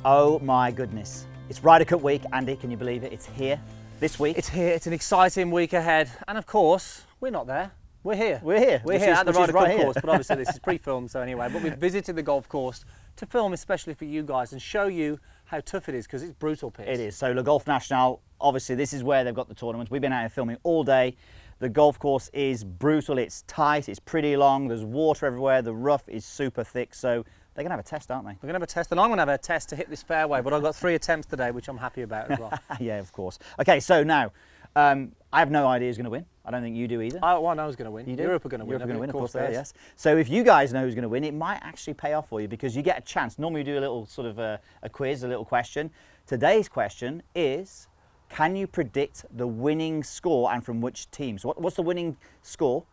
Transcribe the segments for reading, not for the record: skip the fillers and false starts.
Oh my goodness. It's Ryder Cup week. Andy, can you believe it? It's here this week. It's here. It's an exciting week ahead. And of course, we're not there. We're here. We're here. We're here at the Ryder Cup course, but obviously this is pre-filmed, so anyway. But we've visited the golf course to film especially for you guys and show you how tough it is, because it's brutal, Piers. It is. So Le Golf National, obviously this is where they've got the tournaments. We've been out here filming all day. The golf course is brutal. It's tight. It's pretty long. There's water everywhere. The rough is super thick. So they're going to have a test, aren't they? We're going to have a test, and I'm going to have a test to hit this fairway, but I've got 3 attempts today, which I'm happy about as well. Yeah, of course. Okay, so now, I have no idea who's going to win. I don't think you do either. Well, I know who's going to win. You do? Europe are going to win. Europe are going to win, of course, yes. yes. So if you guys know who's going to win, it might actually pay off for you, because you get a chance. Normally we do a little sort of a quiz, a little question. Today's question is, can you predict the winning score and from which team? So what's the winning score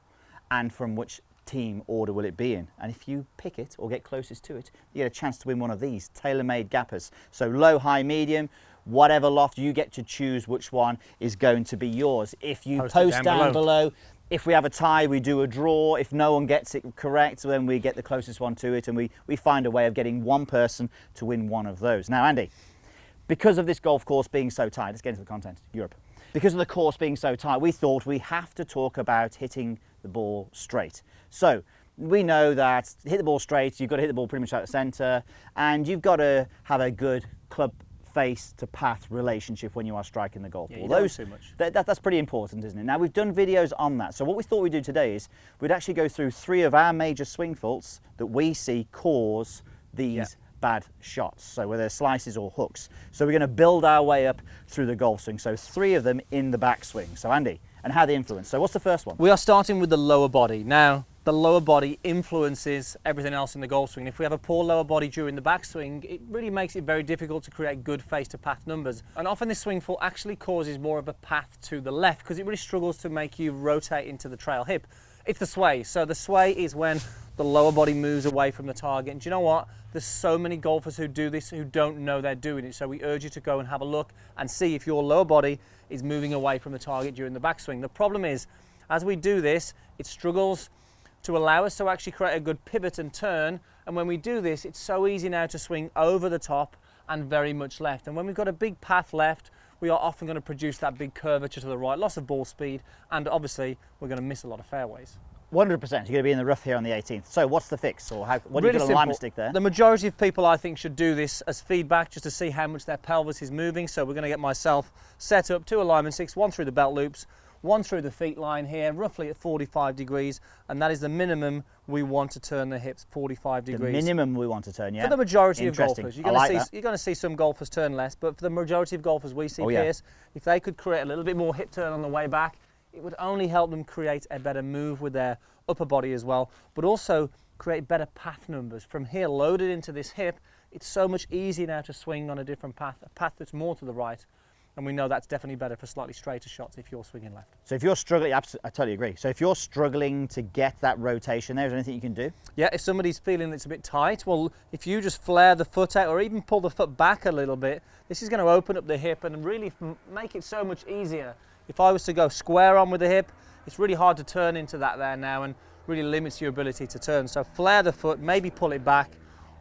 and from which team order will it be in? And if you pick it or get closest to it, you get a chance to win one of these tailor-made gappers. So low, high, medium, whatever loft, you get to choose which one is going to be yours. If you post down below, if we have a tie, we do a draw. If no one gets it correct, then we get the closest one to it, and we find a way of getting one person to win one of those. Now, Andy, because of this golf course being so tight, let's get into the content, Europe. Because of the course being so tight, we thought we have to talk about hitting the ball straight. So we know that to hit the ball straight, you've got to hit the ball pretty much out the centre, and you've got to have a good club face to path relationship when you are striking the golf ball. Those too much. That's pretty important, isn't it? Now, we've done videos on that. So what we thought we'd do today is we'd actually go through 3 of our major swing faults that we see cause these bad shots, so whether slices or hooks. So we're going to build our way up through the golf swing. So 3 of them in the backswing. So Andy, and how they influence. So what's the first one? We are starting with the lower body. Now, the lower body influences everything else in the golf swing. If we have a poor lower body during the backswing, it really makes it very difficult to create good face-to-path numbers. And often this swing fault actually causes more of a path to the left, because it really struggles to make you rotate into the trail hip. It's the sway. So the sway is when the lower body moves away from the target. And do you know what? There's so many golfers who do this who don't know they're doing it. So we urge you to go and have a look and see if your lower body is moving away from the target during the backswing. The problem is, as we do this, it struggles to allow us to actually create a good pivot and turn. And when we do this, it's so easy now to swing over the top and very much left. And when we've got a big path left, we are often going to produce that big curvature to the right, loss of ball speed, and obviously we're going to miss a lot of fairways. 100%. You're going to be in the rough here on the 18th. So what's the fix, or what Really do you put a alignment stick there? The majority of people, I think, should do this as feedback, just to see how much their pelvis is moving. So we're going to get myself set up 2 alignment sticks, 1 through the belt loops, 1 through the feet line here, roughly at 45 degrees, and that is the minimum we want to turn the hips, 45 degrees. The minimum we want to turn, yeah? For the majority of golfers. You're going to see some golfers turn less, but for the majority of golfers we see, Piers, if they could create a little bit more hip turn on the way back, it would only help them create a better move with their upper body as well, but also create better path numbers. From here, loaded into this hip, it's so much easier now to swing on a different path, a path that's more to the right. And we know that's definitely better for slightly straighter shots if you're swinging left. So if you're struggling, I totally agree. So if you're struggling to get that rotation there, is there anything you can do? Yeah, if somebody's feeling it's a bit tight, well, if you just flare the foot out or even pull the foot back a little bit, this is going to open up the hip and really make it so much easier. If I was to go square on with the hip, it's really hard to turn into that there now and really limits your ability to turn. So flare the foot, maybe pull it back,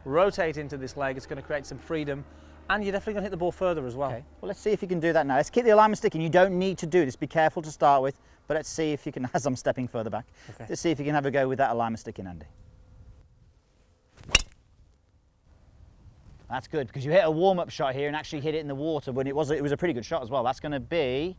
rotate into this leg. It's going to create some freedom. And you're definitely going to hit the ball further as well. Okay. Well, let's see if you can do that now. Let's keep the alignment stick in. You don't need to do this. Be careful to start with. But let's see if you can, as I'm stepping further back, let's see if you can have a go with that alignment stick in, Andy. That's good, because you hit a warm-up shot here and actually hit it in the water when it was a pretty good shot as well. That's going to be...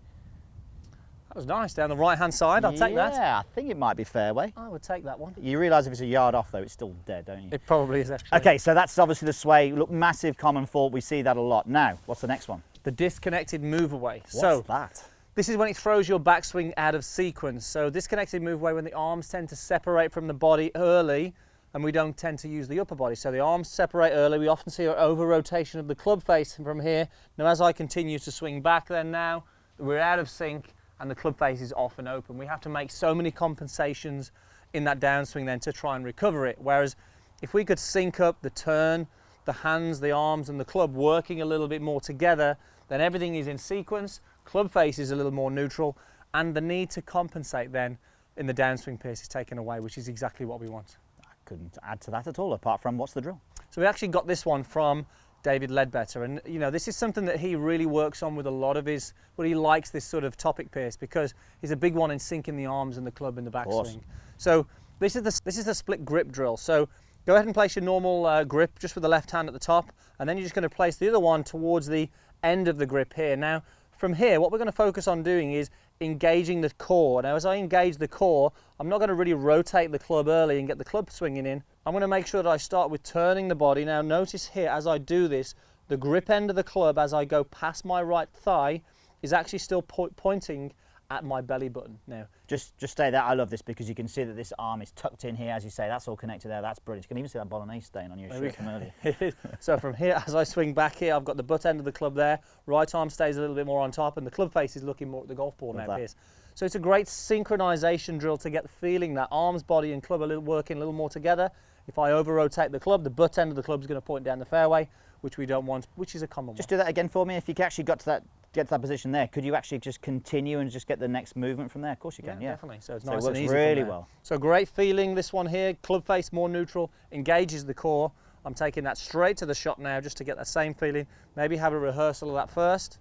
That was nice, down the right-hand side. I'll take that. Yeah, I think it might be fairway. I would take that one. You realise if it's a yard off, though, it's still dead, don't you? It probably is, actually. Okay, so that's obviously the sway. Look, massive common fault. We see that a lot. Now, what's the next one? The disconnected move away. What's that? This is when it throws your backswing out of sequence. So disconnected move away when the arms tend to separate from the body early, and we don't tend to use the upper body. So the arms separate early. We often see an over-rotation of the club face from here. Now, as I continue to swing back then now, we're out of sync, and the club face is off and open. We have to make so many compensations in that downswing then to try and recover it. Whereas if we could sync up the turn, the hands, the arms and the club working a little bit more together, then everything is in sequence, club face is a little more neutral, and the need to compensate then in the downswing piece is taken away, which is exactly what we want. I couldn't add to that at all, apart from what's the drill? So we actually got this one from David Ledbetter, and you know, this is something that he really works on with a lot of his, well, he likes this sort of topic, Pierce, because he's a big one in sinking the arms and the club in the backswing. So this is the split grip drill. So go ahead and place your normal grip just with the left hand at the top, and then you're just going to place the other one towards the end of the grip here. Now from here, what we're going to focus on doing is engaging the core. Now as I engage the core, I'm not going to really rotate the club early and get the club swinging in. I'm going to make sure that I start with turning the body. Now notice here, as I do this, the grip end of the club as I go past my right thigh is actually still pointing at my belly button. Now just stay there. I love this because you can see that this arm is tucked in here, as you say. That's all connected there. That's brilliant. You can even see that bolognese stain on your shirt from earlier. So from here, as I swing back here, I've got the butt end of the club there. Right arm stays a little bit more on top, and the club face is looking more at the golf ball now, Piers. So it's a great synchronization drill to get the feeling that arms, body and club are working a little more together. If I over-rotate the club, the butt end of the club is going to point down the fairway, which we don't want, which is a common one. Just do that again for me. If you actually get to that position there, could you actually just continue and just get the next movement from there? Of course you can, yeah. Definitely. So it's nice it and works easy really well. So great feeling, this one here. Club face more neutral, engages the core. I'm taking that straight to the shot now just to get that same feeling. Maybe have a rehearsal of that first.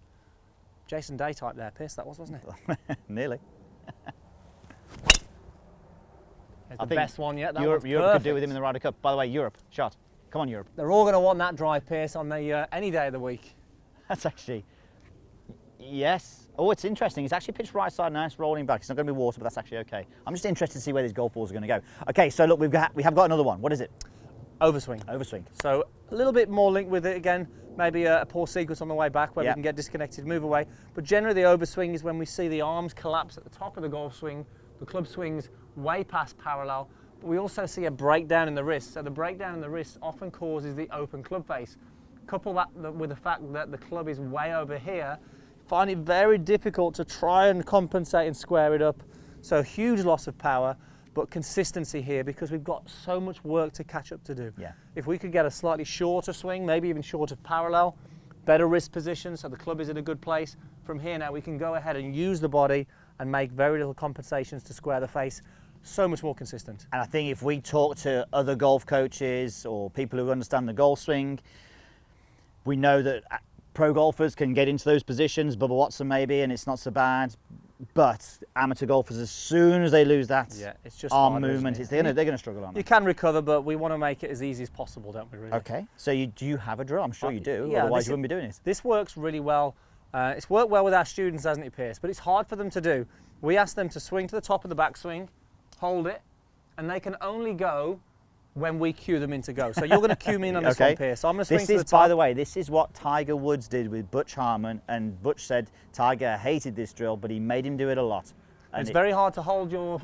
Jason Day type there, Pierce, that wasn't it? Nearly. It's the best one yet. Europe could do with him in the Ryder Cup. By the way, Europe, shot. Come on, Europe. They're all going to want that drive, Pierce, on the any day of the week. That's actually, yes. Oh, it's interesting. It's actually pitched right side now. It's rolling back. It's not going to be water, but that's actually okay. I'm just interested to see where these golf balls are going to go. Okay, so look, we have got another one. What is it? Overswing. Overswing. So a little bit more linked with it again. Maybe a poor sequence on the way back where we can get disconnected, move away. But generally the overswing is when we see the arms collapse at the top of the golf swing, the club swings way past parallel, but we also see a breakdown in the wrist. So the breakdown in the wrist often causes the open club face. Couple that with the fact that the club is way over here, find it very difficult to try and compensate and square it up. So huge loss of power, but consistency here because we've got so much work to catch up to do. Yeah. If we could get a slightly shorter swing, maybe even shorter parallel, better wrist position so the club is in a good place, from here now we can go ahead and use the body and make very little compensations to square the face. So much more consistent. And I think if we talk to other golf coaches or people who understand the golf swing, we know that pro golfers can get into those positions, Bubba Watson maybe, and it's not so bad. But amateur golfers, as soon as they lose that it's just arm harder, movement, they're going to struggle on it. You can recover, but we want to make it as easy as possible, don't we, really? Okay, so do you have a drill? I'm sure you do, yeah, otherwise you wouldn't be doing it. This works really well. It's worked well with our students, hasn't it, Pierce? But it's hard for them to do. We ask them to swing to the top of the backswing, hold it, and they can only go when we cue them in to go. So you're going to cue me in on this one, Pierce. So I'm going to swing to the top. By the way, this is what Tiger Woods did with Butch Harmon, and Butch said Tiger hated this drill, but he made him do it a lot. And it's very hard to hold your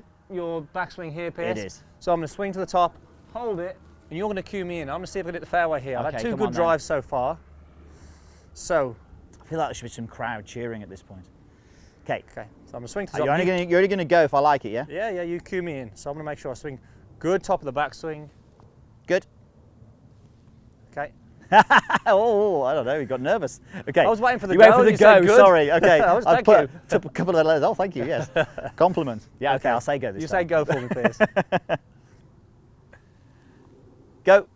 backswing here, Pierce. It is. So I'm going to swing to the top, hold it, and you're going to cue me in. I'm going to see if I can hit the fairway here. I've had two good drives so far. So I feel like there should be some crowd cheering at this point. Okay. Okay. So I'm going to swing to the top. You're only going to go if I like it, yeah? Yeah, you cue me in. So I'm going to make sure I swing good top of the backswing. Good. Okay. Oh, I don't know. You got nervous. Okay. I was waiting for the go. go. You went for the go. Sorry. Okay. I took a couple of letters. Oh, thank you. Yes. Compliment. Yeah. Okay. I'll say go this time. You say go for me, please. Go.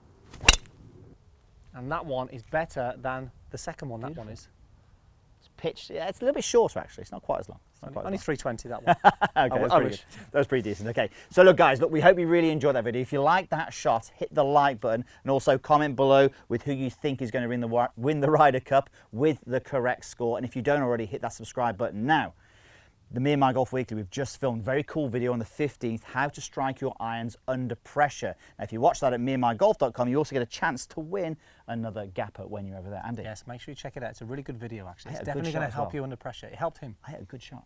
And that one is better than the second one. Beautiful. That one is. It's pitched. Yeah, it's a little bit shorter actually. It's not quite as long. Only 320 that one. Okay, that was pretty decent. Okay, so look guys, we hope you really enjoyed that video. If you like that shot, hit the like button and also comment below with who you think is going to win the Ryder Cup with the correct score. And if you don't already, hit that subscribe button now. The Me and My Golf Weekly, we've just filmed a very cool video on the 15th, how to strike your irons under pressure. Now, if you watch that at meandmygolf.com, you also get a chance to win another gapper when you're over there. Andy? Yes, make sure you check it out. It's a really good video, actually. It's definitely going to help you under pressure. It helped him. I hit a good shot.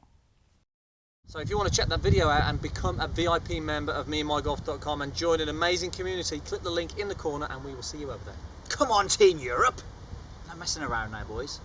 So if you want to check that video out and become a VIP member of meandmygolf.com and join an amazing community, click the link in the corner and we will see you over there. Come on, Team Europe. No messing around now, boys.